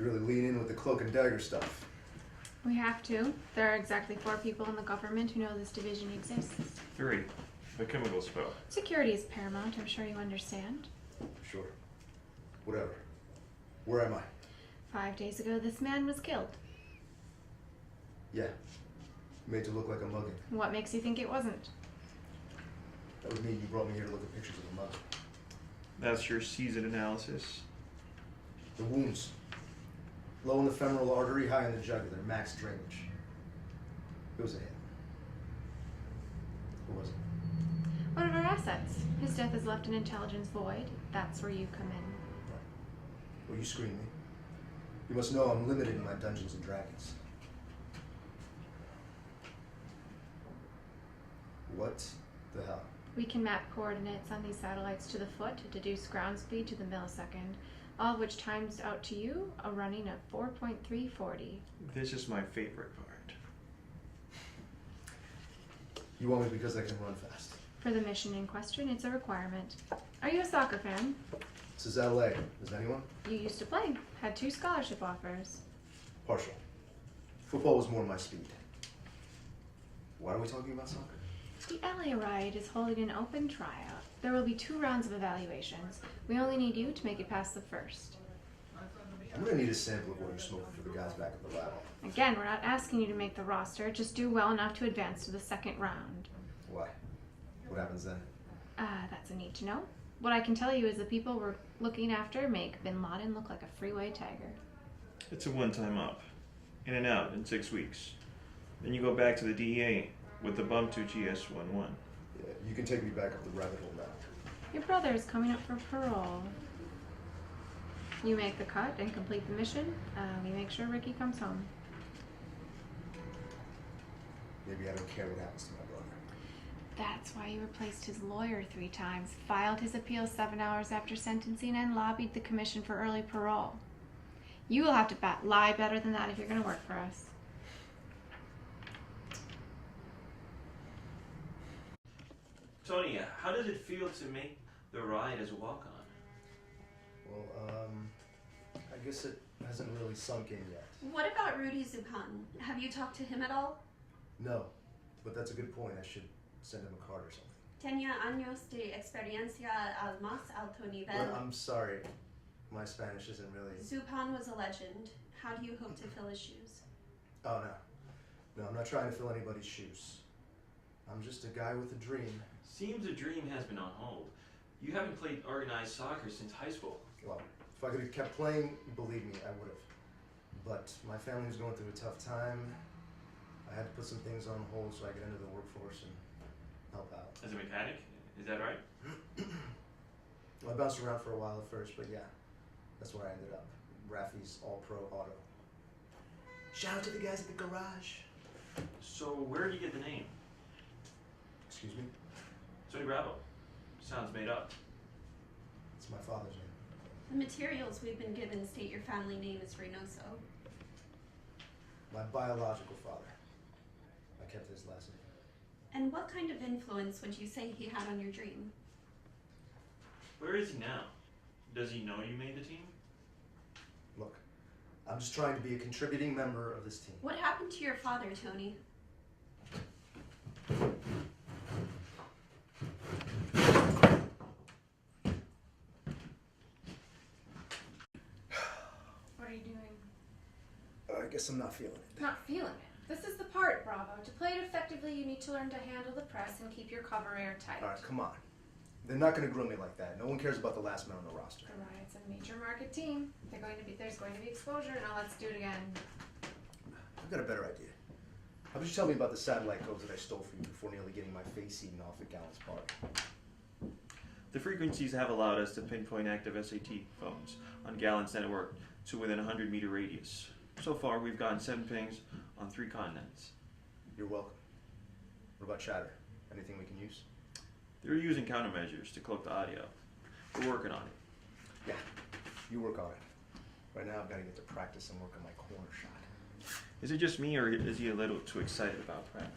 You really lean in with the cloak and dagger stuff. We have to. There are exactly 4 people in the government who know this division exists. 3. The chemical spill. Security is paramount, I'm sure you understand. Sure. Whatever. Where am I? 5 days ago, this man was killed. Yeah. Made to look like a mugging. What makes you think it wasn't? That would mean you brought me here to look at pictures of a mug. That's your seasoned analysis. The wounds. Low in the femoral artery, high in the jugular, max drainage. It was a hit. Who was it? One of our assets. His death has left an intelligence void. That's where you come in. Right. Well, you screened me. You must know I'm limited in my Dungeons and Dragons. What the hell? We can map coordinates on these satellites to the foot, deduce ground speed to the millisecond, all of which times out to you a running of 4.340. This is my favorite part. You want me because I can run fast. For the mission in question, it's a requirement. Are you a soccer fan? This is LA. Is anyone? You used to play. Had 2 scholarship offers. Partial. Football was more my speed. Why are we talking about soccer? The LA Riot is holding an open tryout. There will be 2 rounds of evaluations. We only need you to make it past the first. I'm gonna need a sample of what you're smoking for the guys back at the lab. Again, we're not asking you to make the roster. Just do well enough to advance to the 2nd round. Why? What happens then? That's a need to know. What I can tell you is the people we're looking after make Bin Laden look like a freeway tiger. It's a one-time up. In and out in 6 weeks. Then you go back to the DEA with the bump to GS-11. Yeah, you can take me back up the rabbit hole now. Your brother is coming up for parole. You make the cut and complete the mission. We make sure Ricky comes home. Maybe I don't care what happens to my brother. That's why you replaced his lawyer 3 times, filed his appeal 7 hours after sentencing, and lobbied the commission for early parole. You will have to lie better than that if you're going to work for us. Tony, how does it feel to make the ride as a walk-on? Well, I guess it hasn't really sunk in yet. What about Rudy Zupan? Have you talked to him at all? No, but that's a good point. I should send him a card or something. Tenía años de experiencia al más alto nivel. Well, I'm sorry. My Spanish isn't really... Zupan was a legend. How do you hope to fill his shoes? Oh, no. No, I'm not trying to fill anybody's shoes. I'm just a guy with a dream. Seems the dream has been on hold. You haven't played organized soccer since high school. Well, if I could have kept playing, believe me, I would have. But my family was going through a tough time. I had to put some things on hold so I could enter the workforce and help out. As a mechanic, is that right? Well, I bounced around for a while at first, but yeah, that's where I ended up. Raffy's All-Pro Auto. Shout out to the guys at the garage. So where did you get the name? Excuse me? Tony Bravo. Sounds made up. It's my father's name. The materials we've been given state your family name is Reynoso. My biological father. I kept his last name. And what kind of influence would you say he had on your dream? Where is he now? Does he know you made the team? Look, I'm just trying to be a contributing member of this team. What happened to your father, Tony? What are you doing? I guess I'm not feeling it. Not feeling it. This is the part, Bravo. To play it effectively, you need to learn to handle the press and keep your cover airtight. All right, come on. They're not going to grill me like that. No one cares about the last man on the roster. The Riot's a major market team. There's going to be exposure. Now let's do it again. I've got a better idea. How about you tell me about the satellite codes that I stole from you before nearly getting my face eaten off at Gallant's party? The frequencies have allowed us to pinpoint active SAT phones on Gallant's network to within a 100-meter radius. So far, we've gotten 7 pings on 3 continents. You're welcome. What about chatter? Anything we can use? They're using countermeasures to cloak the audio. We're working on it. Yeah, you work on it. Right now, I've got to get to practice and work on my corner shot. Is it just me, or is he a little too excited about prep?